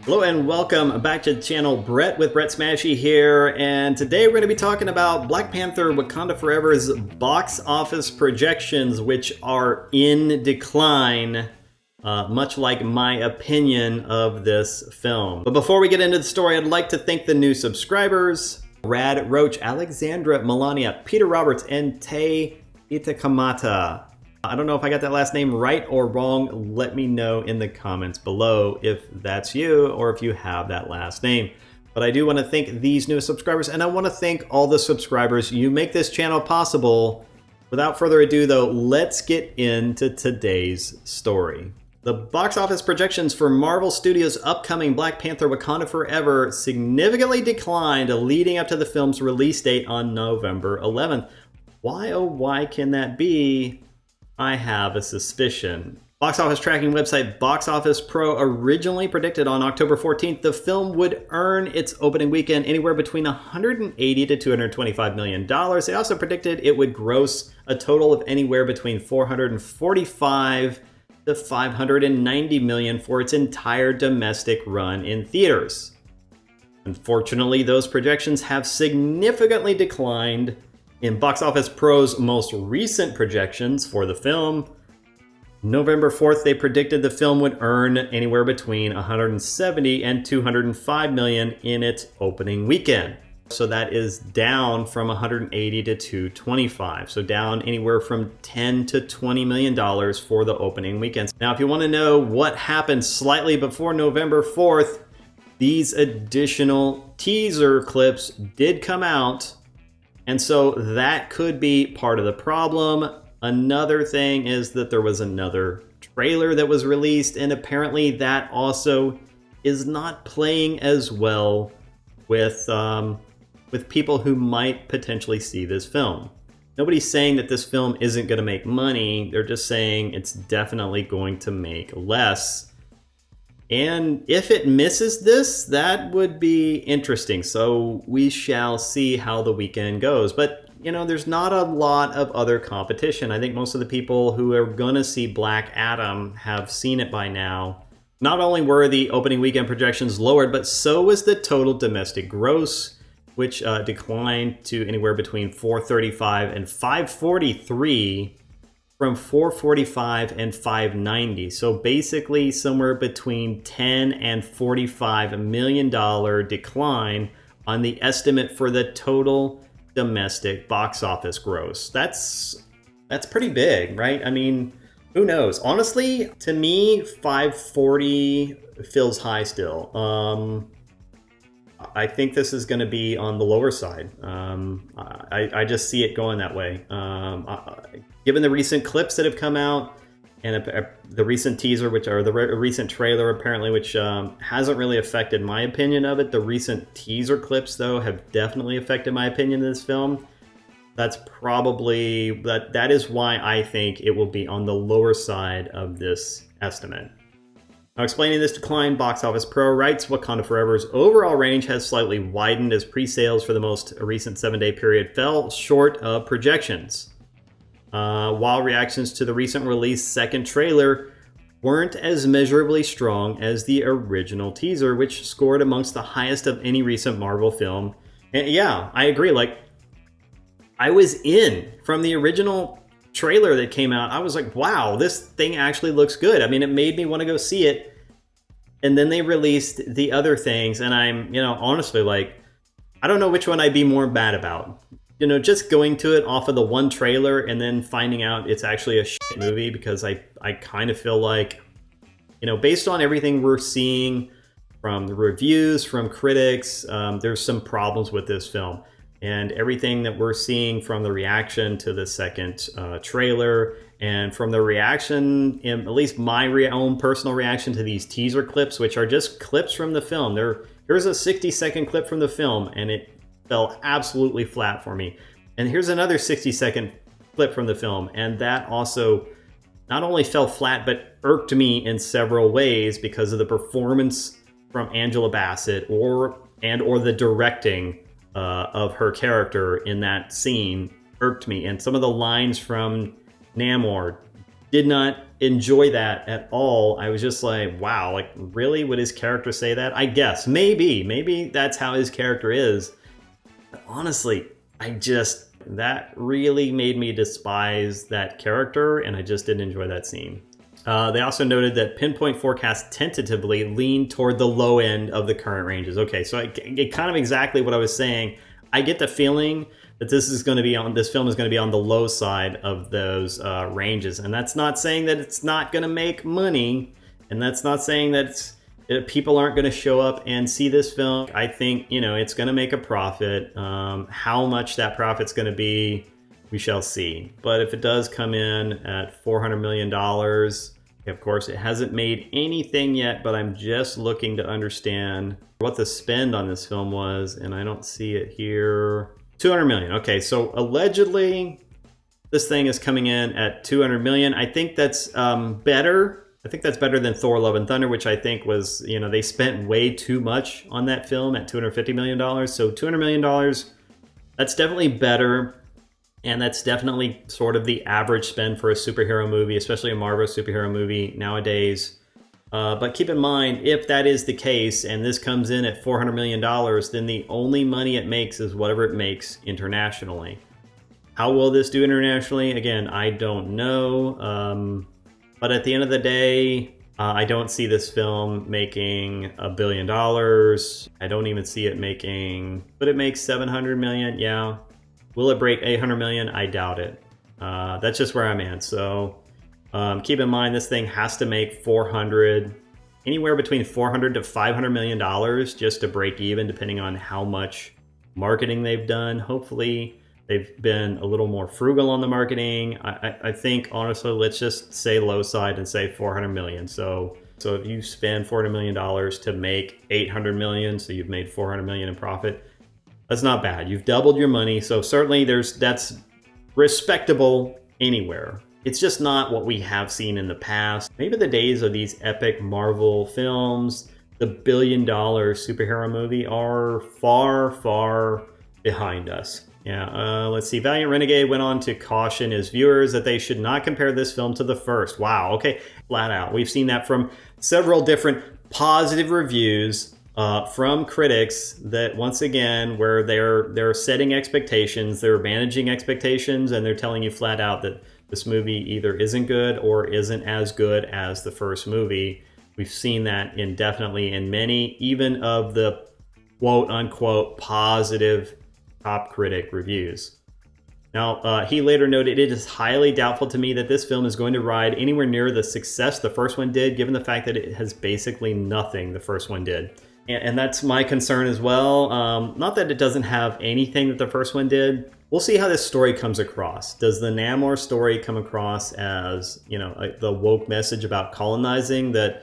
Hello and welcome back to the channel. Brett with Brett Smashy here, and today we're going to be talking about Black Panther Wakanda Forever's box office projections, which are in decline, much like my opinion of this film. But before we get into the story, I'd like to thank the new subscribers: Rad Roach, Alexandra Melania, Peter Roberts, and Tay Itakamata. I don't know if I got that last name right or wrong. Let me know in the comments below if that's you or if you have that last name. But I do want to thank these new subscribers, and I want to thank all the subscribers. You make this channel possible. Without further ado though, let's get into today's story. The box office projections for Marvel Studios' upcoming Black Panther Wakanda Forever significantly declined leading up to the film's release date on November 11th. Why, oh why can that be? I have a suspicion. Box office tracking website Box Office Pro originally predicted on October 14th the film would earn its opening weekend anywhere between $180 to $225 million. They also predicted it would gross a total of anywhere between $445 to $590 million for its entire domestic run in theaters. Unfortunately, those projections have significantly declined. In Box Office Pro's most recent projections for the film, November 4th, they predicted the film would earn anywhere between $170 and $205 million in its opening weekend. So that is down from $180 to $225. So down anywhere from $10 to $20 million for the opening weekend. Now, if you want to know what happened slightly before November 4th, these additional teaser clips did come out. And so that could be part of the problem. Another thing is that there was another trailer that was released, and apparently that also is not playing as well with people who might potentially see this film. Nobody's saying that this film isn't going to make money. They're just saying it's definitely going to make less. And if it misses this, that would be interesting. So we shall see how the weekend goes. But, you know, there's not a lot of other competition. I think most of the people who are going to see Black Adam have seen it by now. Not only were the opening weekend projections lowered, but so was the total domestic gross, which declined to anywhere between $435 and $543. From $445 and $590. So basically somewhere between $10 and $45 million decline on the estimate for the total domestic box office gross. That's pretty big, right? I mean, who knows? Honestly, to me, 540 feels high still. I think this is going to be on the lower side. I just see it going that way. Given the recent clips that have come out and the recent teaser, recent trailer apparently, which hasn't really affected my opinion of it. The recent teaser clips, though, have definitely affected my opinion of this film. That's probably, that is why I think it will be on the lower side of this estimate. Now, explaining this decline, Box Office Pro writes Wakanda Forever's overall range has slightly widened as pre-sales for the most recent 7-day period fell short of projections. While reactions to the recent released second trailer weren't as measurably strong as the original teaser, which scored amongst the highest of any recent Marvel film. And yeah, I agree. Like, I was in from the original trailer that came out. I was like, wow, this thing actually looks good. I mean, it made me want to go see it. And then they released the other things, and I'm, honestly, like, I don't know which one I'd be more mad about. Just going to it off of the one trailer and then finding out it's actually a shit movie, because I kind of feel like, based on everything we're seeing from the reviews, from critics, there's some problems with this film. And everything that we're seeing from the reaction to the second trailer and from the reaction, at least my own personal reaction to these teaser clips, which are just clips from the film. Here's a 60-second clip from the film, and it fell absolutely flat for me. And here's another 60-second clip from the film, and that also not only fell flat, but irked me in several ways because of the performance from Angela Bassett or the directing of her character in that scene irked me. And some of the lines from Namor did not enjoy that at all. I was just like, wow, like really? Would his character say that? I guess, maybe that's how his character is. But honestly, that really made me despise that character, and I just didn't enjoy that scene. They also noted that pinpoint forecasts tentatively lean toward the low end of the current ranges. Okay, so it kind of exactly what I was saying. I get the feeling that this film is going to be on the low side of those ranges, and that's not saying that it's not going to make money, and that's not saying that people aren't going to show up and see this film. I think it's going to make a profit. How much that profit's going to be, we shall see. But if it does come in at $400 million, of course, it hasn't made anything yet, but I'm just looking to understand what the spend on this film was, and I don't see it here. $200 million. Okay, so allegedly, this thing is coming in at $200 million. I think that's better. I think that's better than Thor: Love and Thunder, which I think was, they spent way too much on that film at $250 million. So $200 million, that's definitely better. And that's definitely sort of the average spend for a superhero movie, especially a Marvel superhero movie nowadays. But keep in mind, if that is the case and this comes in at $400 million, then the only money it makes is whatever it makes internationally. How will this do internationally? Again, I don't know. But at the end of the day, I don't see this film making $1 billion. I don't even see it making, but it makes $700 million. Yeah. Will it break $800 million? I doubt it. That's just where I'm at. So keep in mind, this thing has to make anywhere between $400 to $500 million just to break even, depending on how much marketing they've done. Hopefully, they've been a little more frugal on the marketing. I think, honestly, let's just say low side and say $400 million. So if you spend $400 million to make $800 million, so you've made $400 million in profit, that's not bad. You've doubled your money. So certainly that's respectable anywhere. It's just not what we have seen in the past. Maybe the days of these epic Marvel films, the $1 billion superhero movie, are far, far behind us. Yeah, let's see. Valiant Renegade went on to caution his viewers that they should not compare this film to the first. Wow, okay, flat out. We've seen that from several different positive reviews from critics, that once again, where they're setting expectations, they're managing expectations, and they're telling you flat out that this movie either isn't good or isn't as good as the first movie. We've seen that definitely in many, even of the quote unquote positive top critic reviews. Now, he later noted, "It is highly doubtful to me that this film is going to ride anywhere near the success the first one did, given the fact that it has basically nothing the first one did." And that's my concern as well. Not that it doesn't have anything that the first one did. We'll see how this story comes across. Does the Namor story come across as, the woke message about colonizing that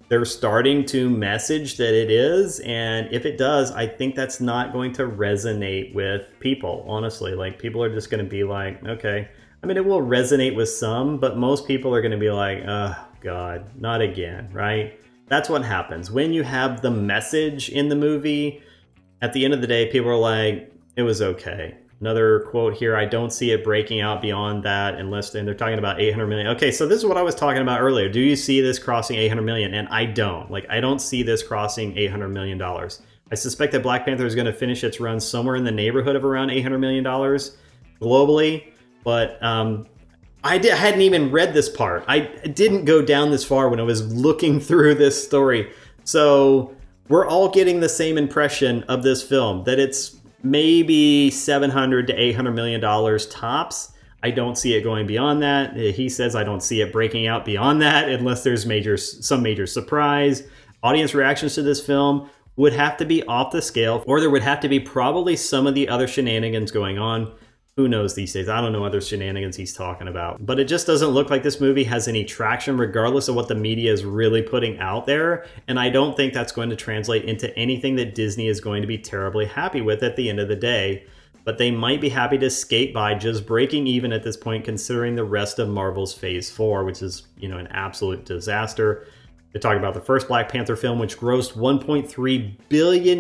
they're starting to message that it is? And if it does, I think that's not going to resonate with people, honestly. Like, people are just going to be like, okay. I mean, it will resonate with some, but most people are going to be like, oh, God, not again, right? That's what happens. When you have the message in the movie, at the end of the day, people are like, it was okay. Another quote here, "I don't see it breaking out beyond that unless," and they're talking about 800 million. Okay, so this is what I was talking about earlier. Do you see this crossing 800 million? And I don't. I don't see this crossing $800 million. I suspect that Black Panther is going to finish its run somewhere in the neighborhood of around $800 million globally. But I hadn't even read this part. I didn't go down this far when I was looking through this story. So we're all getting the same impression of this film, that it's maybe $700 to $800 million tops. I don't see it going beyond that. He says I don't see it breaking out beyond that unless there's some major surprise. Audience reactions to this film would have to be off the scale, or there would have to be probably some of the other shenanigans going on. Who knows these days? I don't know other shenanigans he's talking about. But it just doesn't look like this movie has any traction, regardless of what the media is really putting out there. And I don't think that's going to translate into anything that Disney is going to be terribly happy with at the end of the day. But they might be happy to skate by just breaking even at this point, considering the rest of Marvel's Phase 4, which is, an absolute disaster. They talk about the first Black Panther film, which grossed $1.3 billion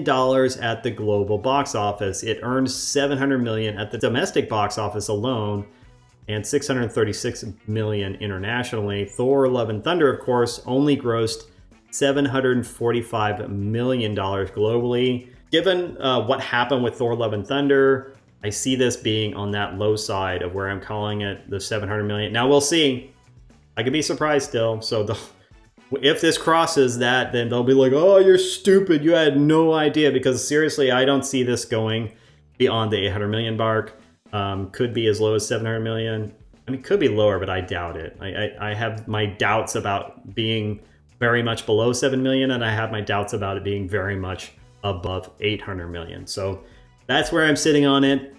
at the global box office. It earned $700 million at the domestic box office alone. and 636 million internationally. Thor: Love and Thunder, of course, only grossed $745 million globally. Given what happened with Thor: Love and Thunder, I see this being on that low side of where I'm calling it the 700 million. Now we'll see. I could be surprised still. So if this crosses that, then they'll be like, oh, you're stupid. You had no idea. Because seriously, I don't see this going beyond the 800 million mark. Could be as low as 700 million. I mean, could be lower, but I doubt it. I have my doubts about being very much below 7 million, and I have my doubts about it being very much above 800 million. So that's where I'm sitting on it.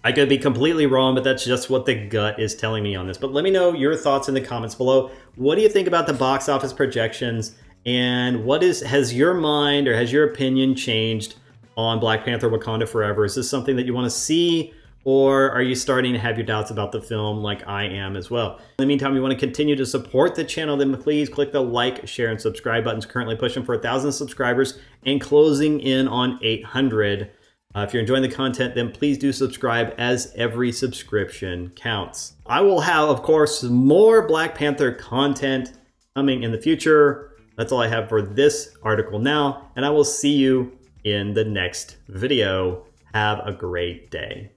I could be completely wrong, but that's just what the gut is telling me on this. But let me know your thoughts in the comments below. What do you think about the box office projections? And has your mind or has your opinion changed on Black Panther: Wakanda Forever? Is this something that you want to see? Or are you starting to have your doubts about the film like I am as well? In the meantime, you want to continue to support the channel, then please click the like, share, and subscribe buttons. Currently pushing for 1,000 subscribers and closing in on 800. If you're enjoying the content, then please do subscribe, as every subscription counts. I will have, of course, more Black Panther content coming in the future. That's all I have for this article now, and I will see you in the next video. Have a great day.